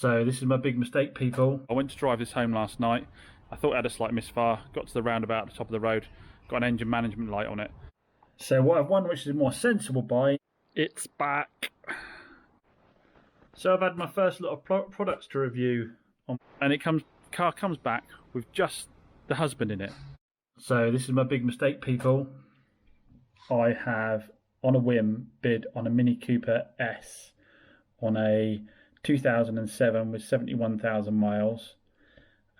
So this is my big mistake, people. I went to drive this home last night. I thought I had a slight misfire. Got to the roundabout at the top of the road. Got an engine management light on it. So what I've won, which is a more sensible buy, it's back. So I've had my first lot of products to review, and car comes back with just the husband in it. So this is my big mistake, people. I have, on a whim, bid on a Mini Cooper S on a 2007 with 71,000 miles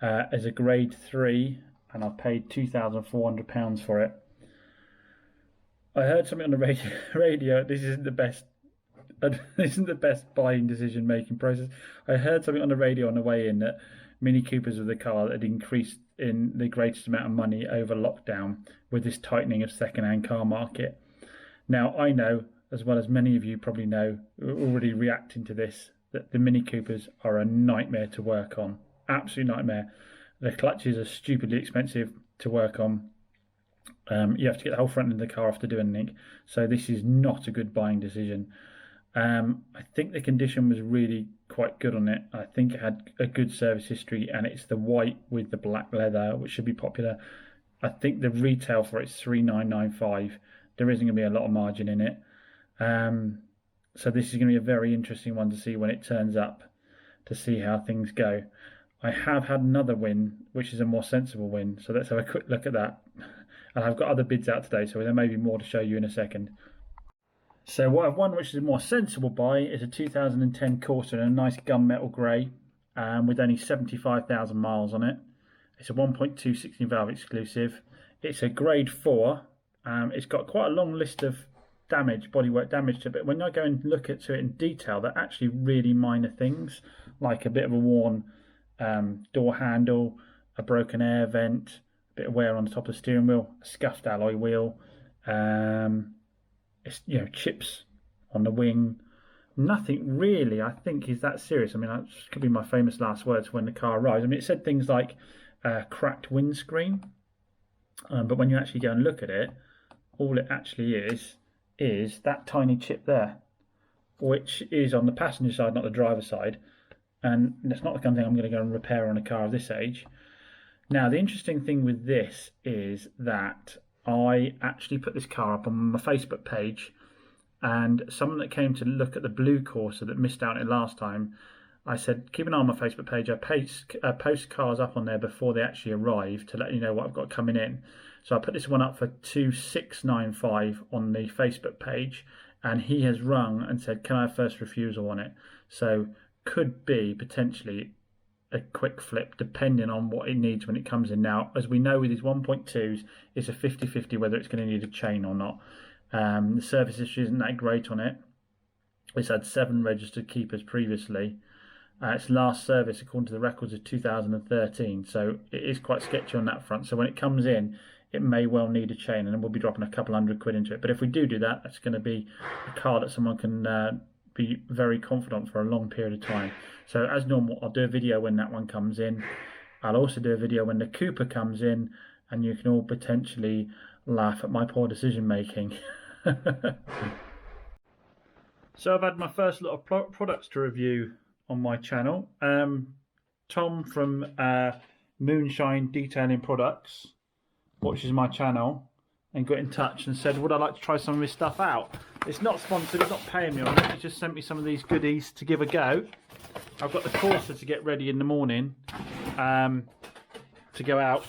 as a grade 3, and I paid £2,400 for it. I heard something on the radio. This isn't the best buying decision making process. I heard something on the radio on the way in that Mini Coopers were the car that had increased in the greatest amount of money over lockdown with this tightening of second-hand car market. Now, I know, as well as many of you probably know, who are already reacting to this, that the Mini Coopers are a nightmare to work on. Absolute nightmare. The clutches are stupidly expensive to work on. You have to get the whole front end of the car off to do anything. So this is not a good buying decision. I think the condition was really quite good on it. I think it had a good service history, and it's the white with the black leather, which should be popular. I think the retail for it's $3,995. There isn't going to be a lot of margin in it. So this is going to be a very interesting one to see when it turns up, to see how things go. I have had another win, which is a more sensible win. So let's have a quick look at that. And I've got other bids out today, so there may be more to show you in a second. So what I've won, which is a more sensible buy, is a 2010 Corsa in a nice gunmetal grey, with only 75,000 miles on it. It's a 1.2 16 valve exclusive. It's a grade 4. It's got quite a long list of damage, bodywork damage to it, but when I go and look at it in detail, they're actually really minor things, like a bit of a worn door handle, a broken air vent, a bit of wear on the top of the steering wheel, a scuffed alloy wheel, it's, chips on the wing. Nothing really, I think, is that serious. I mean, that could be my famous last words when the car arrives. I mean, it said things like cracked windscreen, but when you actually go and look at it, all it actually is that tiny chip there, which is on the passenger side, not the driver's side, and it's not the kind of thing I'm going to go and repair on a car of this age. Now, the interesting thing with this is that I actually put this car up on my Facebook page, and someone that came to look at the blue Corsa that missed out on it last time, I said, keep an eye on my Facebook page. I post cars up on there before they actually arrive to let you know what I've got coming in. So I put this one up for $2,695 on the Facebook page, and he has rung and said, can I have first refusal on it? So could be potentially a quick flip depending on what it needs when it comes in. Now, as we know with these 1.2s, it's a 50-50 whether it's going to need a chain or not. The service history isn't that great on it. It's had 7 registered keepers previously. Its last service, according to the records, is 2013, so it is quite sketchy on that front. So when it comes in, it may well need a chain, and then we'll be dropping a couple £100 into it. But if we do that, that's going to be a car that someone can be very confident for a long period of time. So as normal, I'll do a video when that one comes in. I'll also do a video when the Cooper comes in, and you can all potentially laugh at my poor decision making. So I've had my first lot of products to review on my channel. Tom from Moonshine Detailing Products watches my channel and got in touch and said, would I like to try some of his stuff out? It's not sponsored, it's not paying me on it, he just sent me some of these goodies to give a go. I've got the Corsa to get ready in the morning to go out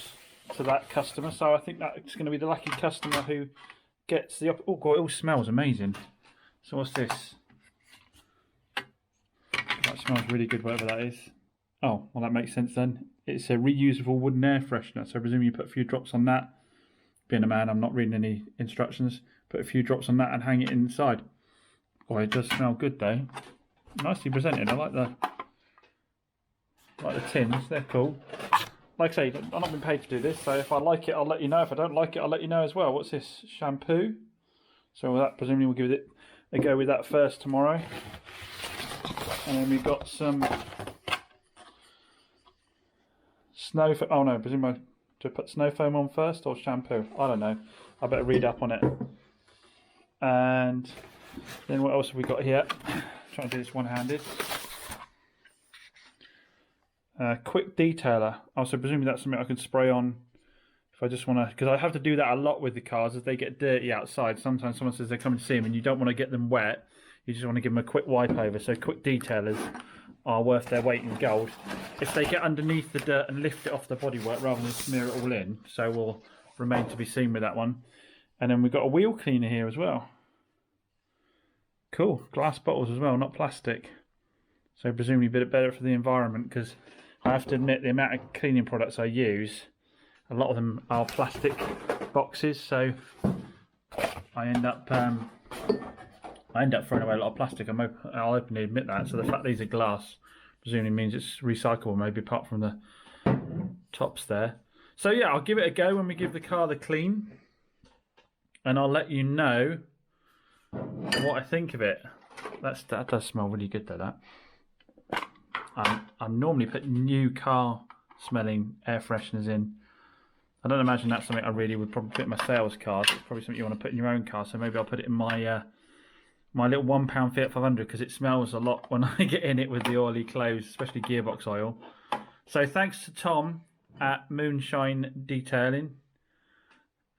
to that customer, so I think that's going to be the lucky customer who gets the... Oh god, it all smells amazing. So what's this? That smells really good, whatever that is. Oh, well, that makes sense then. It's a reusable wooden air freshener, so I presume you put a few drops on that. Being a man, I'm not reading any instructions. Put a few drops on that and hang it inside. Oh, it does smell good though. Nicely presented. I like the tins. They're cool. Like I say, I've not been paid to do this, so if I like it, I'll let you know. If I don't like it, I'll let you know as well. What's this? Shampoo. So that presumably we'll give it a go with that first tomorrow. And then we've got some snow. Oh no, presumably to put snow foam on first or shampoo. I don't know. I better read up on it. And then what else have we got here? Trying to do this one-handed. Quick detailer. Also, presumably that's something I can spray on if I just want to, because I have to do that a lot with the cars as they get dirty outside. Sometimes someone says they're coming to see them and you don't want to get them wet. You just want to give them a quick wipe over. So quick detailers are worth their weight in gold if they get underneath the dirt and lift it off the bodywork rather than smear it all in. So we'll remain to be seen with that one. And then we've got a wheel cleaner here as well. Cool. Glass bottles as well, not plastic. So presumably a bit better for the environment, because I have to admit the amount of cleaning products I use, a lot of them are plastic boxes, so I end up throwing away a lot of plastic. I'll openly admit that. So the fact these are glass presumably means it's recyclable, maybe apart from the tops there. So yeah, I'll give it a go when we give the car the clean, and I'll let you know what I think of it. That does smell really good though, that. I'm normally putting new car smelling air fresheners in. I don't imagine that's something I really would probably put in my sales cars. It's probably something you want to put in your own car, so maybe I'll put it in my my little £1 Fiat 500, because it smells a lot when I get in it with the oily clothes, especially gearbox oil. So thanks to Tom at Moonshine Detailing.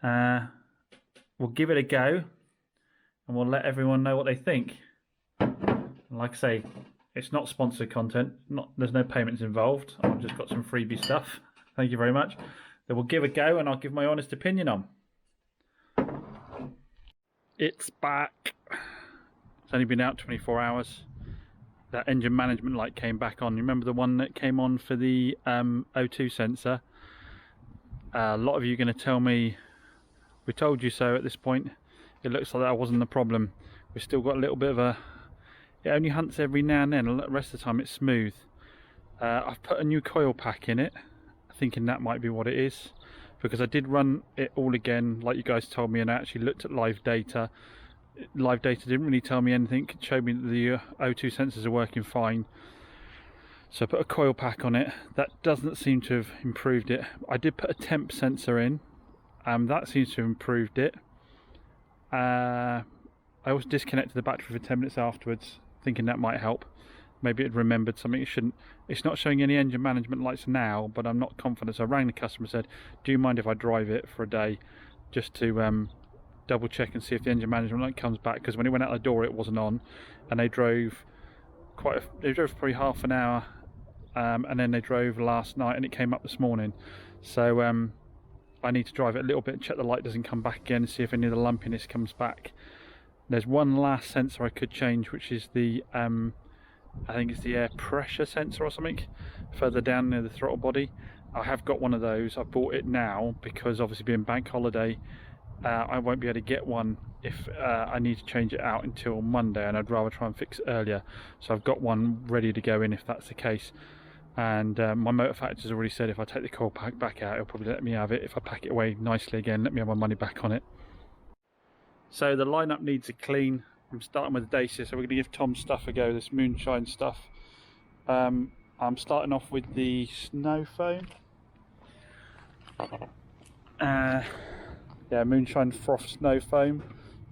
We'll give it a go and we'll let everyone know what they think. And like I say, it's not sponsored content, there's no payments involved. I've just got some freebie stuff. Thank you very much. Then we'll give a go and I'll give my honest opinion on. It's back. It's only been out 24 hours. That engine management light came back on. You remember the one that came on for the O2 sensor? A lot of you are going to tell me, we told you so at this point. It looks like that wasn't the problem. We've still got a little bit of a... It only hunts every now and then, the rest of the time it's smooth. I've put a new coil pack in it, thinking that might be what it is, because I did run it all again like you guys told me, and I actually looked at live data. Live data didn't really tell me anything, it showed me that the O2 sensors are working fine. So I put a coil pack on it. That doesn't seem to have improved it. I did put a temp sensor in, that seems to have improved it. I also disconnected the battery for 10 minutes afterwards, thinking that might help. Maybe it remembered something. It's not showing any engine management lights now, but I'm not confident. So I rang the customer and said, do you mind if I drive it for a day just to double check and see if the engine management light comes back? Because when it went out the door it wasn't on, and they drove for probably half an hour, and then they drove last night and it came up this morning. So I need to drive it a little bit, check the light doesn't come back again, and see if any of the lumpiness comes back. There's one last sensor I could change, which is the I think it's the air pressure sensor or something further down near the throttle body. I have got one of those. I bought it now because obviously being bank holiday, I won't be able to get one if I need to change it out until Monday, and I'd rather try and fix it earlier. So I've got one ready to go in if that's the case. And my motor factor's already said if I take the coil pack back out, it'll probably let me have it. If I pack it away nicely again, let me have my money back on it. So the lineup needs a clean. I'm starting with the Dacia, so we're going to give Tom's stuff a go, this Moonshine stuff. I'm starting off with the snow foam. Yeah, Moonshine Froth Snow Foam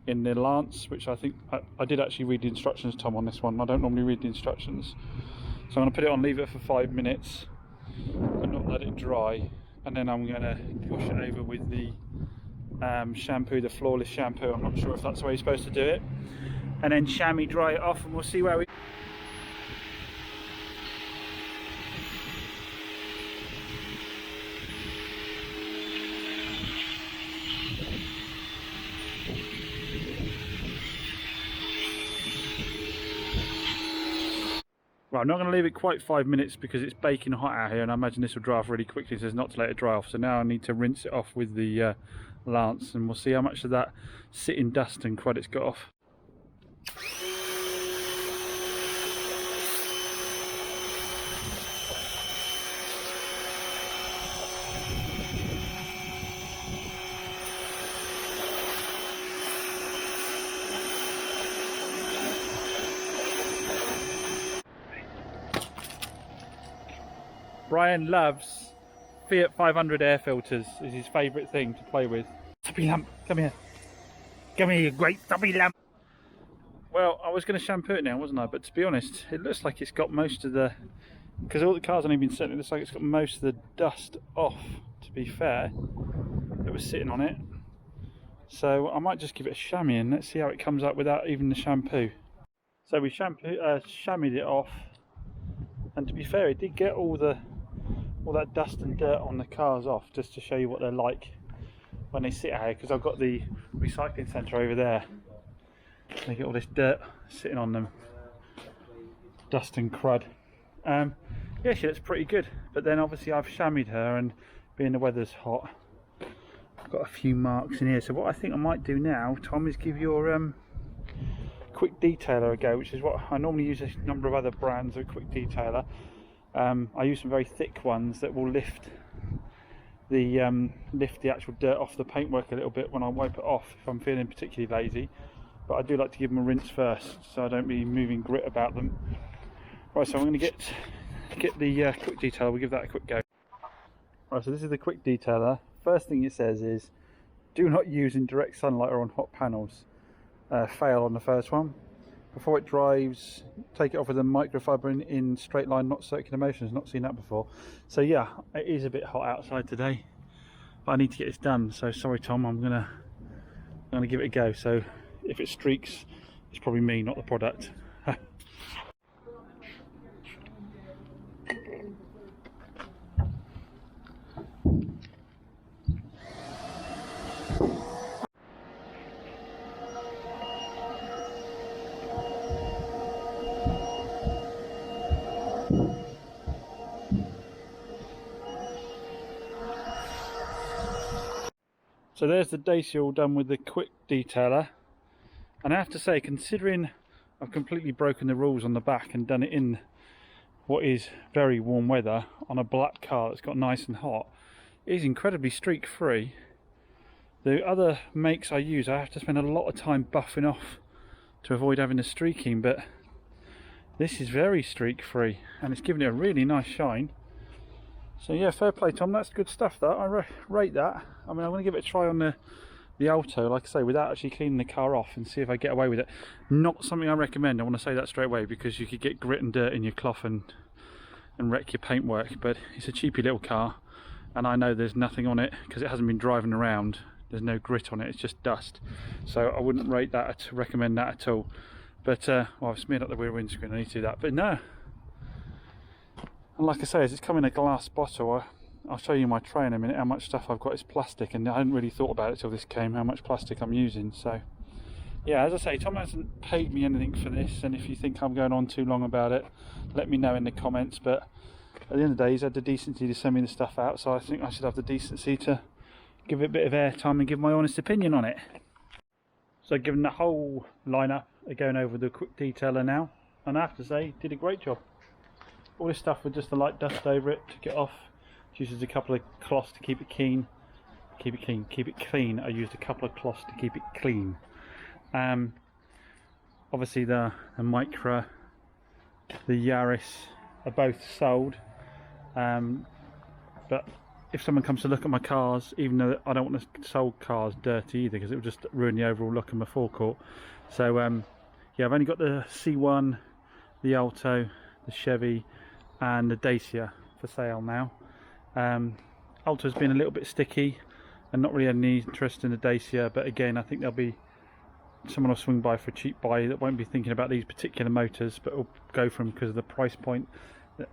in the Lance, which I think, I did actually read the instructions, Tom, on this one. I don't normally read the instructions. So I'm going to put it on, leave it for 5 minutes, but not let it dry. And then I'm going to wash it over with the shampoo, the Flawless shampoo. I'm not sure if that's the way you're supposed to do it. And then chamois dry it off, and we'll see where we... Right, I'm not going to leave it quite 5 minutes because it's baking hot out here, and I imagine this will dry off really quickly, so it's not to let it dry off. So now I need to rinse it off with the Lance, and we'll see how much of that sitting dust and crud it's got off. Brian loves Fiat 500 air filters, is his favourite thing to play with. Stubby lamp, come here. Come here, you great stubby lamp. Well, I was going to shampoo it now, wasn't I? But to be honest, it looks like it's got most of the because all the cars only been sitting, it looks like it's got most of the dust off, to be fair, that was sitting on it. So I might just give it a chamois and let's see how it comes up without even the shampoo. So we chamoised it off, and to be fair, it did get all that dust and dirt on the cars off, just to show you what they're like when they sit out here, because I've got the recycling centre over there. They get all this dirt sitting on them, dust and crud. Yeah, she looks pretty good, but then obviously I've chamoised her, and being the weather's hot, I've got a few marks in here. So what I think I might do now, Tom, is give your quick detailer a go, which is what I normally use. A number of other brands of quick detailer. I use some very thick ones that will lift the actual dirt off the paintwork a little bit when I wipe it off, if I'm feeling particularly lazy. But I do like to give them a rinse first, so I don't be moving grit about them. Right, so I'm going to get the quick detailer. We'll give that a quick go. Right, so this is the quick detailer. First thing it says is, do not use in direct sunlight or on hot panels. Fail on the first one. Before it dries, take it off with a microfiber in straight line, not circular motions. Not seen that before. So yeah, it is a bit hot outside today, but I need to get this done. So sorry, Tom, I'm gonna give it a go. So if it streaks, it's probably me, not the product. So there's the Dacia all done with the quick detailer, and I have to say, considering I've completely broken the rules on the back and done it in what is very warm weather on a black car that's got nice and hot, it is incredibly streak free. The other makes I use, I have to spend a lot of time buffing off to avoid having the streaking, but this is very streak free and it's giving it a really nice shine. So yeah, fair play, Tom, that's good stuff, that. I rate that. I mean, I'm going to give it a try on the Alto, like I say, without actually cleaning the car off, and see if I get away with it. Not something I recommend, I want to say that straight away, because you could get grit and dirt in your cloth and wreck your paintwork. But it's a cheapy little car, and I know there's nothing on it, because it hasn't been driving around. There's no grit on it, it's just dust. So I wouldn't rate that, recommend that at all. But, well, I've smeared up the rear windscreen, I need to do that. But no. And like I say, as it's come in a glass bottle, I'll show you my tray in a minute, how much stuff I've got is plastic, and I hadn't really thought about it till this came, how much plastic I'm using. So yeah, as I say, Tom hasn't paid me anything for this, and if you think I'm going on too long about it, let me know in the comments. But at the end of the day, he's had the decency to send me the stuff out, so I think I should have the decency to give it a bit of airtime and give my honest opinion on it. So given the whole lineup, going over the quick detailer now, and I have to say, did a great job. All this stuff with just a light dust over it, took it off. Uses a couple of cloths to keep it clean. Keep it clean. I used a couple of cloths to keep it clean. Obviously the Micra, the Yaris are both sold. But if someone comes to look at my cars, even though I don't want the sold cars dirty either, because it will just ruin the overall look of my forecourt. So yeah, I've only got the C1, the Alto, the Chevy, and the Dacia for sale now. Alto's been a little bit sticky and not really had any interest in the Dacia, but again, I think there'll be someone will swing by for a cheap buy that won't be thinking about these particular motors, but will go for them because of the price point.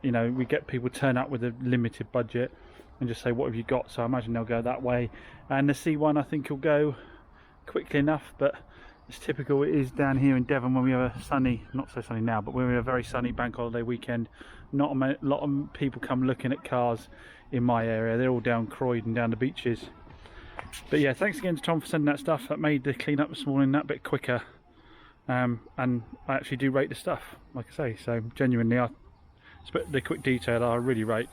You know, we get people turn up with a limited budget and just say, what have you got? So I imagine they'll go that way. And the C1 I think will go quickly enough, but it's typical, it is down here in Devon when we have a sunny, not so sunny now, but when we have a very sunny bank holiday weekend, not a lot of people come looking at cars in my area. They're all down Croydon, down the beaches. But yeah, thanks again to Tom for sending that stuff. That made the clean up this morning that bit quicker. And I actually do rate the stuff, like I say, so genuinely, the quick detail I really rate.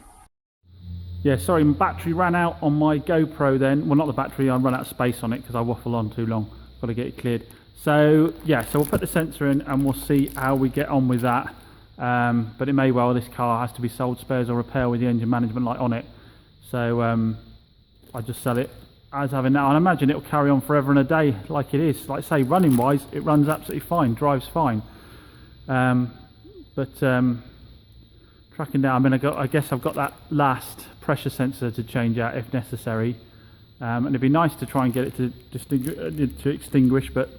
Yeah, sorry, my battery ran out on my GoPro then. Well, not the battery, I ran out of space on it because I waffle on too long. Got to get it cleared. So yeah, so we'll put the sensor in and we'll see how we get on with that. But it may well, this car has to be sold spares or repair with the engine management light on it. So I'll just sell it as having that. And I imagine it'll carry on forever and a day like it is. Like I say, running wise, it runs absolutely fine, drives fine. But tracking down. I mean, I guess I've got that last pressure sensor to change out if necessary, and it'd be nice to try and get it to extinguish. But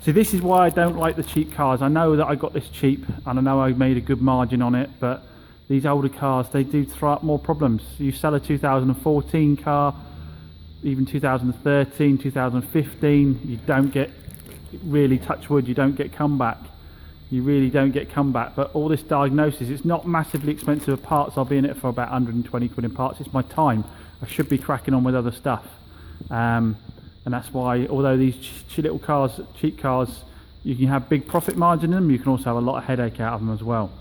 see, this is why I don't like the cheap cars. I know that I got this cheap, and I know I made a good margin on it, but these older cars, they do throw up more problems. You sell a 2014 car, even 2013, 2015, you don't get, really touch wood, you don't get comeback. You really don't get comeback. But all this diagnosis, it's not massively expensive of parts. I'll be in it for about 120 quid in parts. It's my time. I should be cracking on with other stuff. And that's why, although these little cars, cheap cars, you can have big profit margin in them, you can also have a lot of headache out of them as well.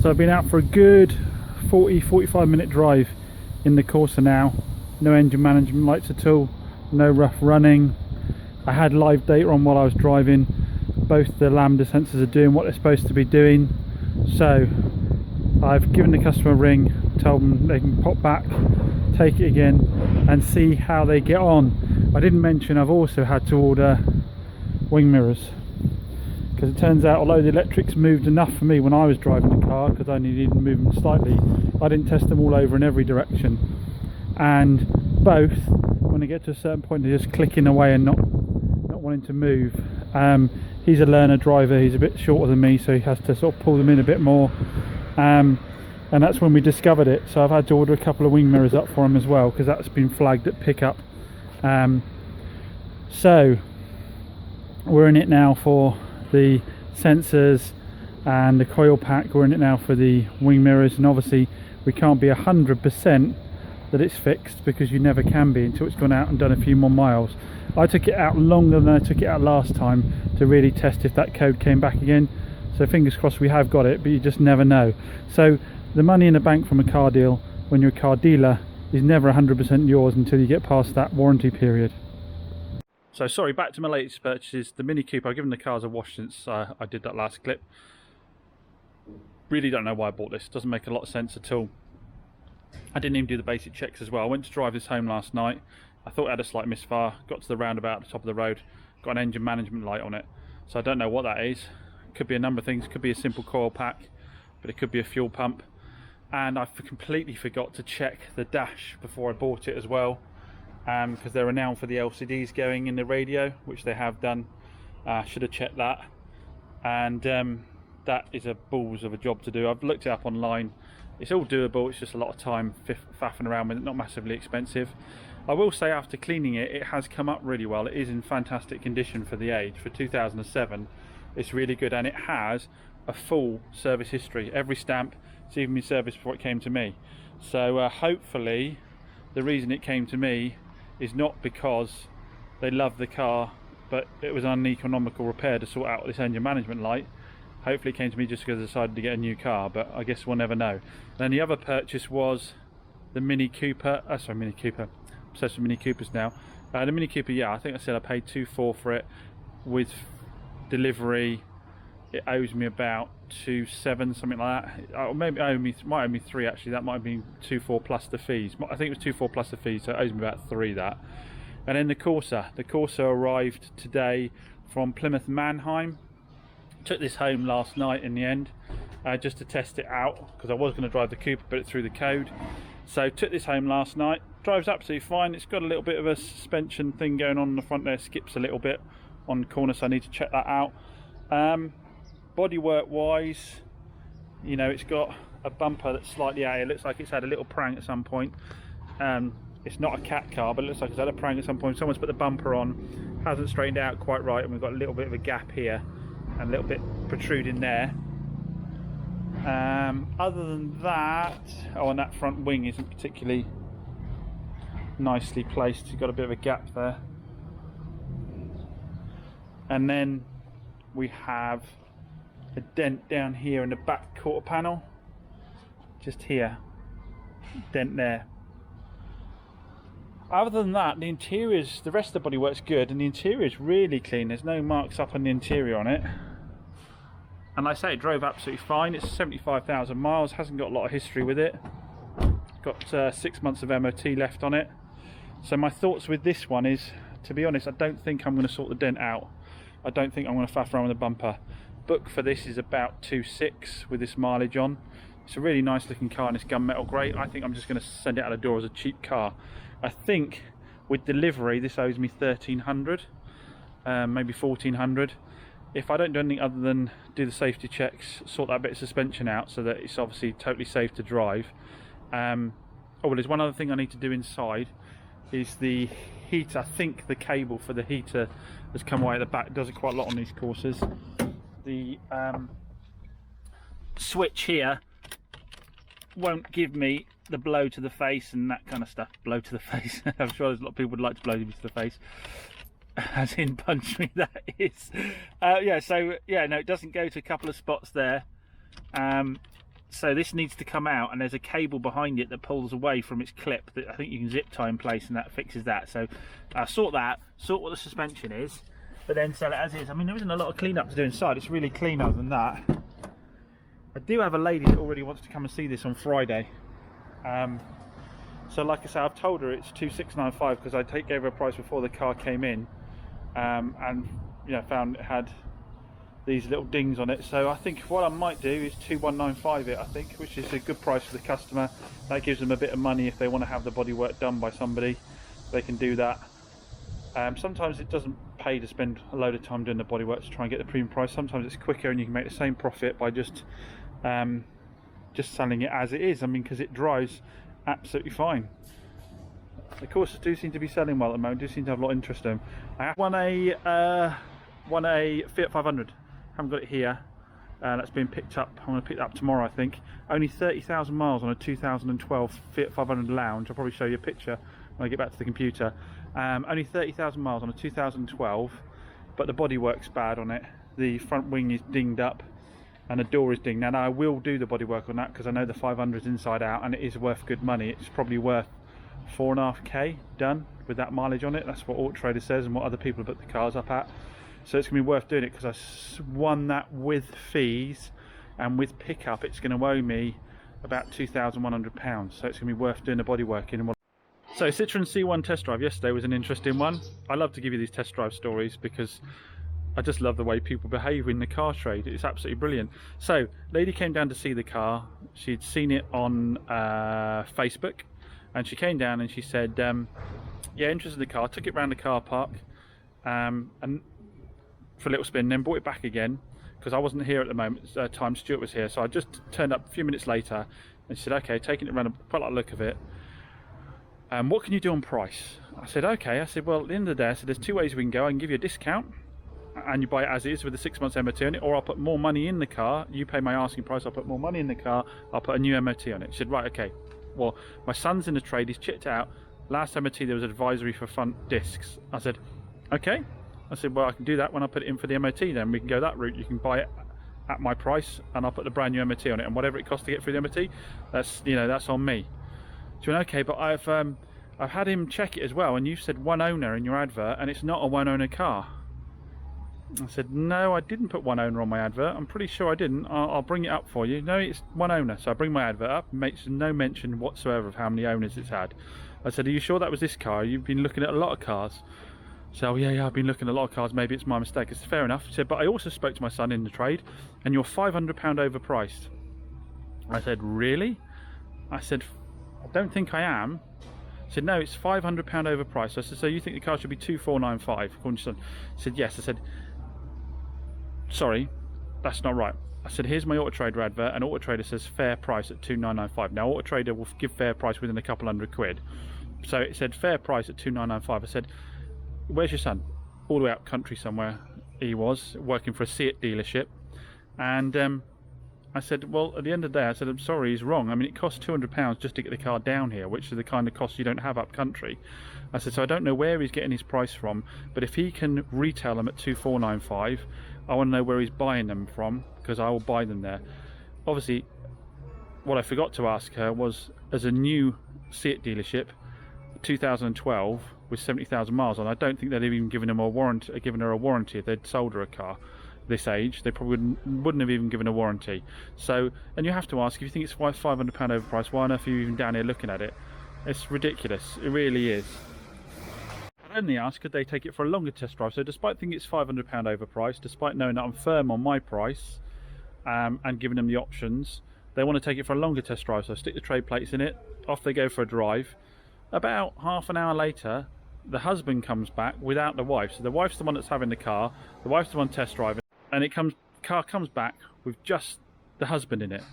So I've been out for a good 40-45 minute drive in the Corsa now. No engine management lights at all, no rough running. I had live data on while I was driving. Both the lambda sensors are doing what they're supposed to be doing. So I've given the customer a ring, told them they can pop back, take it again and see how they get on. I didn't mention I've also had to order wing mirrors, because it turns out although the electrics moved enough for me when I was driving the car, because I only needed to move them slightly, I didn't test them all over in every direction, and both, when they get to a certain point, they're just clicking away and not wanting to move. He's a learner driver, he's a bit shorter than me, so he has to sort of pull them in a bit more, and that's when we discovered it. So I've had to order a couple of wing mirrors up for him as well, because that's been flagged at pickup. So we're in it now for the sensors and the coil pack. We're in it now for the wing mirrors, and obviously we can't be 100% that it's fixed, because you never can be until it's gone out and done a few more miles. I took it out longer than I took it out last time to really test if that code came back again, so fingers crossed we have got it, but you just never know. So the money in the bank from a car deal when you're a car dealer is never 100% yours until you get past that warranty period. So sorry, back to my latest purchases. The Mini Cooper, I've given the cars a wash since I did that last clip. Really don't know why I bought this, doesn't make a lot of sense at all. I didn't even do the basic checks as well. I went to drive this home last night. I thought it had a slight misfire, got to the roundabout at the top of the road, got an engine management light on it. So I don't know what that is. Could be a number of things, could be a simple coil pack, but it could be a fuel pump. And I completely forgot to check the dash before I bought it as well, because they're renowned for the LCDs going in the radio, which they have done. Should have checked that, and that is a balls of a job to do. I've looked it up online. It's all doable, it's just a lot of time faffing around with it, not massively expensive. I will say after cleaning it, it has come up really well. It is in fantastic condition for the age. For 2007, it's really good, and it has a full service history. Every stamp, it's even been serviced before it came to me. So hopefully the reason it came to me is not because they love the car, but it was an uneconomical repair to sort out this engine management light. Hopefully it came to me just because I decided to get a new car, but I guess we'll never know. Then the other purchase was the Mini Cooper. Mini Cooper. I'm obsessed with Mini Coopers now. The Mini Cooper, yeah, I think I said I paid $2.4 for it with delivery. It owes me about $2.7, something like that. Or maybe might owe me $3 actually. That might have been $2.4 plus the fees. I think it was $2.4 plus the fees, so it owes me about $3 that. And then the Corsa arrived today from Plymouth Mannheim. Took this home last night in the end, just to test it out, because I was going to drive the Cooper, but it threw the code. So took this home last night. Drives absolutely fine. It's got a little bit of a suspension thing going on the front there. Skips a little bit on the corner, so I need to check that out. Bodywork wise, you know, it's got a bumper that's slightly out. It looks like it's had a little prank at some point. It's not a cat car, but it looks like it's had a prank at some point. Someone's put the bumper on, hasn't straightened out quite right, and we've got a little bit of a gap here and a little bit protruding there. Other than that, and that front wing isn't particularly nicely placed. You've got a bit of a gap there. And then we have a dent down here in the back quarter panel, just here, dent there. Other than that, the interiors, the rest of the bodywork's good, and the interior is really clean. There's no marks up on the interior on it. And like I say, it drove absolutely fine. It's 75,000 miles, hasn't got a lot of history with it. Got 6 months of MOT left on it. So my thoughts with this one is, to be honest, I don't think I'm going to sort the dent out. I don't think I'm going to faff around with the bumper. book for this is about 2.6 with this mileage on. It's a really nice looking car and it's gunmetal grey. I think I'm just going to send it out the door as a cheap car. I think with delivery this owes me 1,300, maybe 1,400. If I don't do anything other than do the safety checks, sort that bit of suspension out so that it's obviously totally safe to drive. Oh well, there's one other thing I need to do inside, is the heater. I think the cable for the heater has come away at the back. It does it quite a lot on these courses. The switch here won't give me the blow to the face and that kind of stuff. Blow to the face. I'm sure there's a lot of people would like to blow me to the face. As in punch me, that is. Yeah, so yeah, no, it doesn't go to a couple of spots there. So this needs to come out, and there's a cable behind it that pulls away from its clip that I think you can zip tie in place, and that fixes that. So sort that, sort what the suspension is, but then sell it as is. I mean, there isn't a lot of cleanup to do inside. It's really clean other than that. I do have a lady that already wants to come and see this on Friday. So like I say, I've told her it's 2,695 because I gave her a price before the car came in, and you know, found it had these little dings on it. So I think what I might do is 2,195 it, I think, which is a good price for the customer. That gives them a bit of money if they want to have the bodywork done by somebody. They can do that. Sometimes it doesn't pay to spend a load of time doing the bodywork to try and get the premium price. Sometimes it's quicker and you can make the same profit by just selling it as it is. I mean, because it drives absolutely fine. The Corsas do seem to be selling well at the moment, do seem to have a lot of interest in them. I won a Fiat 500, haven't got it here, that's been picked up. I'm going to pick that up tomorrow, I think. Only 30,000 miles on a 2012 Fiat 500 Lounge. I'll probably show you a picture when I get back to the computer. Only 30,000 miles on a 2012, but the bodywork's bad on it. The front wing is dinged up and the door is dinged. Now I will do the bodywork on that because I know the 500 is inside out and it is worth good money. It's probably worth 4.5k done with that mileage on it. That's what Auto Trader says and what other people have put the cars up at. So it's going to be worth doing it because I won that with fees, and with pickup it's going to owe me about £2,100. So it's going to be worth doing the bodywork in. So Citroen C1 test drive yesterday was an interesting one. I love to give you these test drive stories because I just love the way people behave in the car trade. It's absolutely brilliant. So lady came down to see the car. She'd seen it on Facebook, and she came down and she said, yeah, interested in the car. Took it round the car park and for a little spin, then brought it back again because I wasn't here at the moment. Time Stuart was here, so I just turned up a few minutes later and she said, okay, taking it around, quite like the look of it. What can you do on price? I said, okay. I said, well, at the end of the day, I said, there's two ways we can go. I can give you a discount and you buy it as is with a 6 months MOT on it, or I'll put more money in the car. You pay my asking price, I'll put more money in the car, I'll put a new MOT on it. She said, right, okay. Well, my son's in the trade, he's chipped out. Last MOT there was advisory for front discs. I said, okay. I said, well, I can do that when I put it in for the MOT then. We can go that route. You can buy it at my price and I'll put the brand new MOT on it, and whatever it costs to get through the MOT, that's, you know, that's on me. She went, okay, but I've had him check it as well, and you've said one owner in your advert and it's not a one owner car. I said, no, I didn't put one owner on my advert. I'm pretty sure I didn't. I'll bring it up for you. No, it's one owner. So I bring my advert up, makes no mention whatsoever of how many owners it's had. I said, are you sure that was this car? You've been looking at a lot of cars. So yeah, I've been looking at a lot of cars. Maybe it's my mistake. It's fair enough. She said, but I also spoke to my son in the trade and you're £500 overpriced. I said, really? I said, I don't think I am. She said, no, it's £500 overpriced. I said, so you think the car should be 2,495 according to your son? She said, yes. I said, sorry, that's not right. I said, here's my Auto Trader advert, and Auto Trader says fair price at 2,995. Now Auto Trader will give fair price within a couple £100. So it said fair price at 2,995. I said, where's your son? All the way out country somewhere he was, working for a Seat dealership. And I said, well, at the end of the day, I said, I'm sorry, he's wrong. I mean, it costs £200 just to get the car down here, which is the kind of cost you don't have up country. I said, so I don't know where he's getting his price from, but if he can retail them at 2,495, I want to know where he's buying them from, because I will buy them there. Obviously, what I forgot to ask her was, as a new Seat dealership, 2012 with 70,000 miles on, I don't think they'd even given her a warranty if they'd sold her a car this age. They probably wouldn't have even given a warranty. So, and you have to ask, if you think it's £500 overpriced, why on earth are you even down here looking at it? It's ridiculous. It really is. I Then they asked could they take it for a longer test drive. So despite thinking it's £500 overpriced, despite knowing that I'm firm on my price and giving them the options, they want to take it for a longer test drive. So I stick the trade plates in it, off they go for a drive. About half an hour later, the husband comes back without the wife. So the wife's the one that's having the car, the wife's the one test driving, and car comes back with just the husband in it.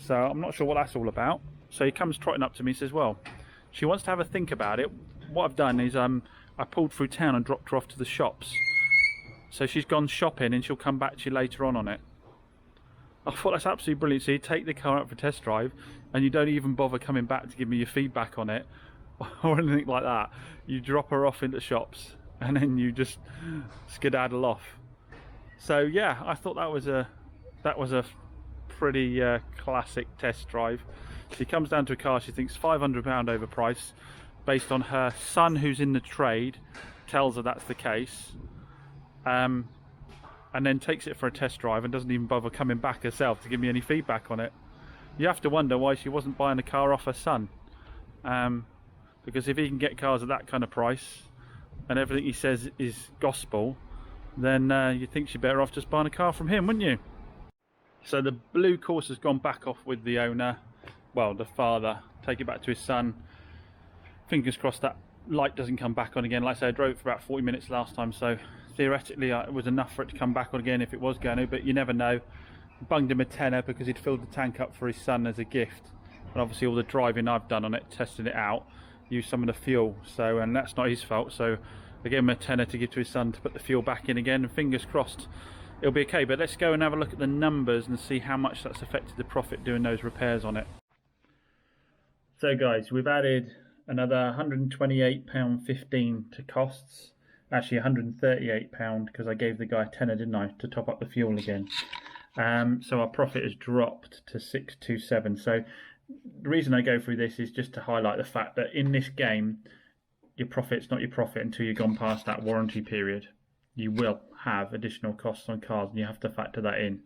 So I'm not sure what that's all about. So he comes trotting up to me and says, well, she wants to have a think about it. What I've done is I pulled through town and dropped her off to the shops. So she's gone shopping and she'll come back to you later on it. I thought that's absolutely brilliant. So you take the car out for a test drive and you don't even bother coming back to give me your feedback on it or anything like that. You drop her off in the shops and then you just skedaddle off. So yeah, I thought that was a pretty classic test drive. She comes down to a car she thinks £500 overpriced, based on her son who's in the trade tells her that's the case, and then takes it for a test drive and doesn't even bother coming back herself to give me any feedback on it. You have to wonder why she wasn't buying a car off her son, because if he can get cars at that kind of price and everything he says is gospel, then you'd think she'd better off just buying a car from him, wouldn't you? So the blue Corsa's gone back off with the owner, well, the father, take it back to his son. Fingers crossed that light doesn't come back on again. Like I said, I drove for about 40 minutes last time, so theoretically it was enough for it to come back on again if it was going to, but you never know. Bunged him a tenner because he'd filled the tank up for his son as a gift, and obviously all the driving I've done on it, testing it out, used some of the fuel, so, and that's not his fault, so I gave him a tenner to give to his son to put the fuel back in again, and fingers crossed it'll be okay. But let's go and have a look at the numbers and see how much that's affected the profit doing those repairs on it. So guys, we've added another £128.15 to costs, actually £138 because I gave the guy a tenner, didn't I, to top up the fuel again. So our profit has dropped to 627. So the reason I go through this is just to highlight the fact that in this game, your profit's not your profit until you've gone past that warranty period. You will have additional costs on cars and you have to factor that in.